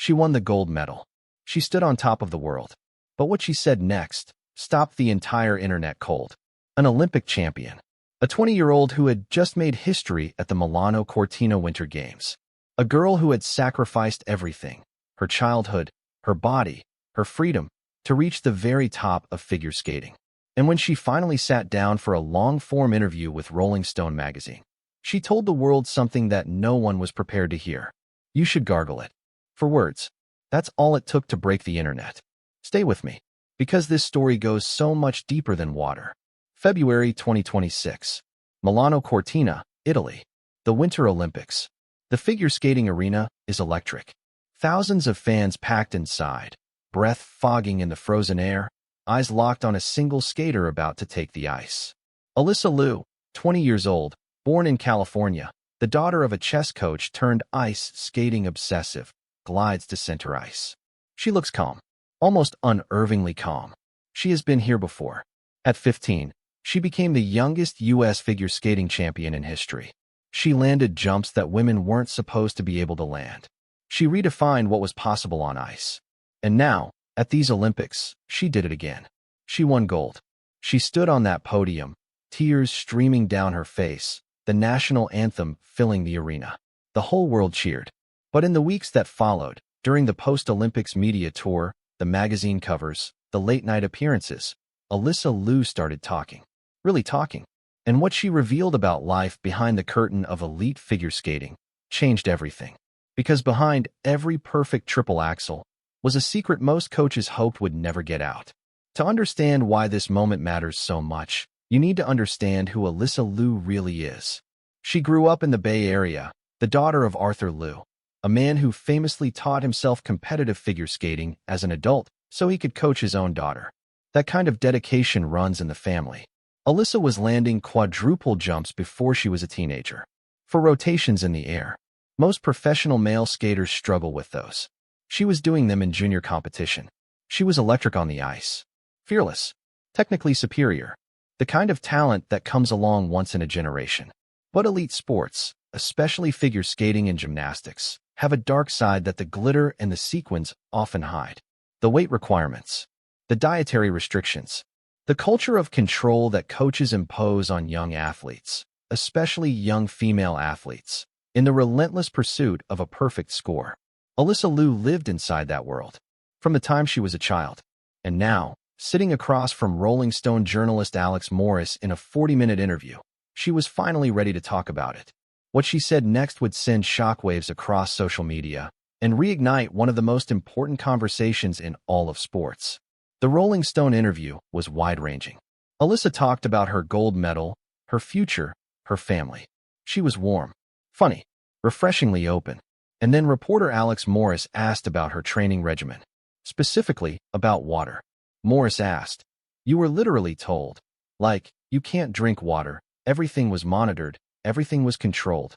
She won the gold medal. She stood on top of the world. But what she said next stopped the entire internet cold. An Olympic champion. A 20-year-old who had just made history at the Milano Cortina Winter Games. A girl who had sacrificed everything, her childhood, her body, her freedom, to reach the very top of figure skating. And when she finally sat down for a long-form interview with Rolling Stone magazine, she told the world something that no one was prepared to hear. You should gargle it. For words. That's all it took to break the internet. Stay with me, because this story goes so much deeper than water. February 2026. Milano Cortina, Italy. The Winter Olympics. The figure skating arena is electric. Thousands of fans packed inside, breath fogging in the frozen air, eyes locked on a single skater about to take the ice. Alysa Liu, 20 years old, born in California, the daughter of a chess coach turned ice skating obsessive, glides to center ice. She looks calm, almost unnervingly calm. She has been here before. At 15, she became the youngest U.S. figure skating champion in history. She landed jumps that women weren't supposed to be able to land. She redefined what was possible on ice. And now, at these Olympics, she did it again. She won gold. She stood on that podium, tears streaming down her face, the national anthem filling the arena. The whole world cheered. But in the weeks that followed, during the post-Olympics media tour, the magazine covers, the late-night appearances, Alysa Liu started talking. Really talking. And what she revealed about life behind the curtain of elite figure skating changed everything. Because behind every perfect triple axel was a secret most coaches hoped would never get out. To understand why this moment matters so much, you need to understand who Alysa Liu really is. She grew up in the Bay Area, the daughter of Arthur Liu, a man who famously taught himself competitive figure skating as an adult so he could coach his own daughter. That kind of dedication runs in the family. Alysa was landing quadruple jumps before she was a teenager. For rotations in the air. Most professional male skaters struggle with those. She was doing them in junior competition. She was electric on the ice. Fearless. Technically superior. The kind of talent that comes along once in a generation. But elite sports, especially figure skating and gymnastics, have a dark side that the glitter and the sequins often hide. The weight requirements. The dietary restrictions. The culture of control that coaches impose on young athletes, especially young female athletes, in the relentless pursuit of a perfect score. Alysa Liu lived inside that world from the time she was a child. And now, sitting across from Rolling Stone journalist Alex Morris in a 40-minute interview, she was finally ready to talk about it. What she said next would send shockwaves across social media and reignite one of the most important conversations in all of sports. The Rolling Stone interview was wide-ranging. Alysa talked about her gold medal, her future, her family. She was warm, funny, refreshingly open. And then reporter Alex Morris asked about her training regimen, specifically about water. Morris asked, "You were literally told, like, you can't drink water, everything was monitored, everything was controlled."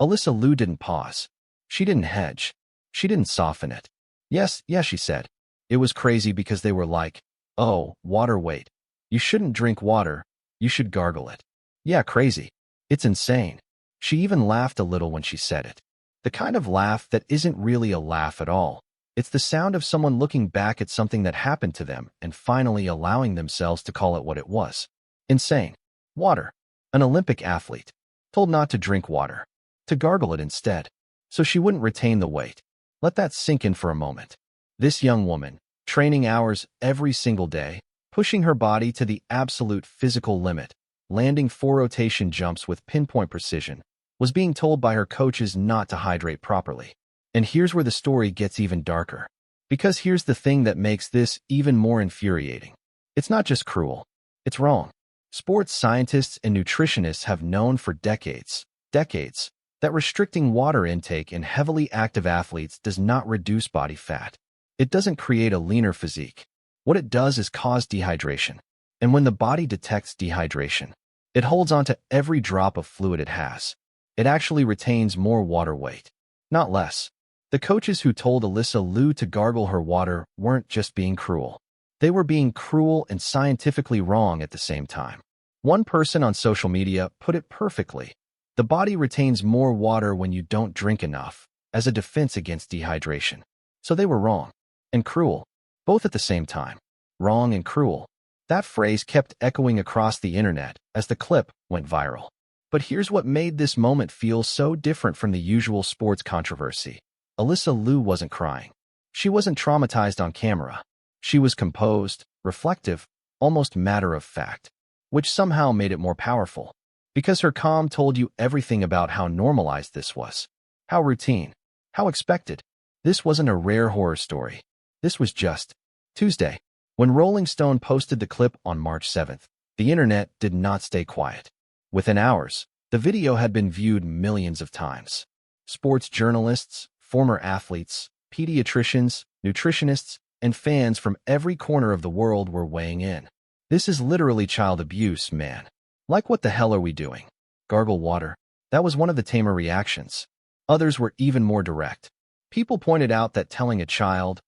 Alysa Liu didn't pause. She didn't hedge. She didn't soften it. Yes, she said. It was crazy because they were like, "Oh, water weight. You shouldn't drink water, you should gargle it." Yeah, crazy. It's insane. She even laughed a little when she said it. The kind of laugh that isn't really a laugh at all. It's the sound of someone looking back at something that happened to them and finally allowing themselves to call it what it was. Insane. Water. An Olympic athlete. Told not to drink water. To gargle it instead. So she wouldn't retain the weight. Let that sink in for a moment. This young woman, training hours every single day, pushing her body to the absolute physical limit, landing 4 rotation jumps with pinpoint precision, was being told by her coaches not to hydrate properly. And here's where the story gets even darker. Because here's the thing that makes this even more infuriating. It's not just cruel. It's wrong. Sports scientists and nutritionists have known for decades, that restricting water intake in heavily active athletes does not reduce body fat. It doesn't create a leaner physique. What it does is cause dehydration. And when the body detects dehydration, it holds onto every drop of fluid it has. It actually retains more water weight, not less. The coaches who told Alysa Liu to gargle her water weren't just being cruel. They were being cruel and scientifically wrong at the same time. One person on social media put it perfectly. The body retains more water when you don't drink enough, as a defense against dehydration. So they were wrong and cruel, both at the same time. Wrong and cruel. That phrase kept echoing across the internet as the clip went viral. But here's what made this moment feel so different from the usual sports controversy. Alysa Liu wasn't crying. She wasn't traumatized on camera. She was composed, reflective, almost matter-of-fact, which somehow made it more powerful, because her calm told you everything about how normalized this was, how routine, how expected. This wasn't a rare horror story. This was just Tuesday. When Rolling Stone posted the clip on March 7th, the internet did not stay quiet. Within hours, the video had been viewed millions of times. Sports journalists, former athletes, pediatricians, nutritionists, and fans from every corner of the world were weighing in. This is literally child abuse, man. Like, what the hell are we doing? Gargle water. That was one of the tamer reactions. Others were even more direct. People pointed out that telling a child,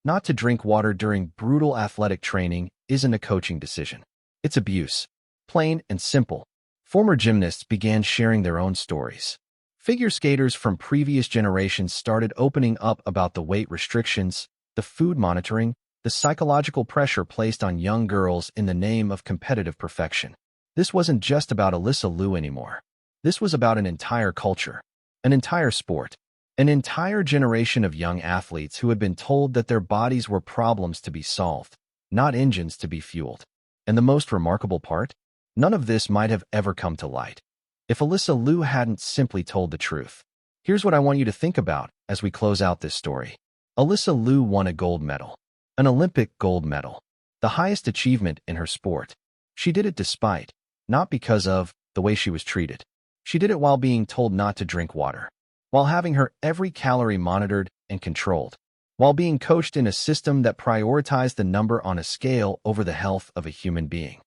not to drink water during brutal athletic training isn't a coaching decision. It's abuse. Plain and simple. Former gymnasts began sharing their own stories. Figure skaters from previous generations started opening up about the weight restrictions, the food monitoring, the psychological pressure placed on young girls in the name of competitive perfection. This wasn't just about Alysa Liu anymore. This was about an entire culture, an entire sport, an entire generation of young athletes who had been told that their bodies were problems to be solved, not engines to be fueled. And the most remarkable part? None of this might have ever come to light if Alysa Liu hadn't simply told the truth. Here's what I want you to think about as we close out this story. Alysa Liu won a gold medal, an Olympic gold medal, the highest achievement in her sport. She did it despite, not because of, the way she was treated. She did it while being told not to drink water, while having her every calorie monitored and controlled, while being coached in a system that prioritized the number on a scale over the health of a human being.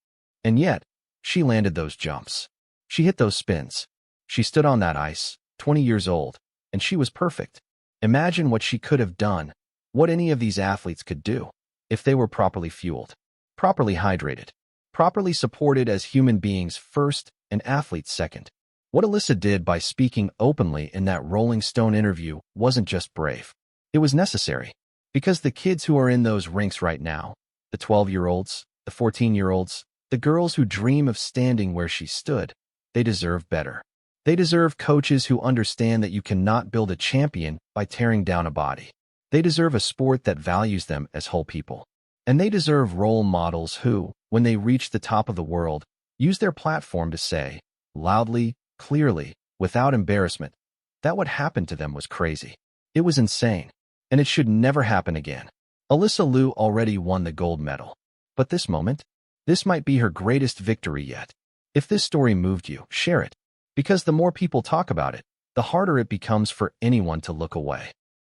And yet, she landed those jumps. She hit those spins. She stood on that ice, 20 years old, and she was perfect. Imagine what she could have done, what any of these athletes could do, if they were properly fueled, properly hydrated, properly supported as human beings first and athletes second. What Alysa did by speaking openly in that Rolling Stone interview wasn't just brave. It was necessary, because the kids who are in those rinks right now, the 12-year-olds, the 14-year-olds, the girls who dream of standing where she stood, they deserve better. They deserve coaches who understand that you cannot build a champion by tearing down a body. They deserve a sport that values them as whole people. And they deserve role models who, when they reach the top of the world, use their platform to say, loudly, clearly, without embarrassment, that what happened to them was crazy. It was insane, and it should never happen again. Alysa Liu already won the gold medal. But this moment? This might be her greatest victory yet. If this story moved you, share it. Because the more people talk about it, the harder it becomes for anyone to look away.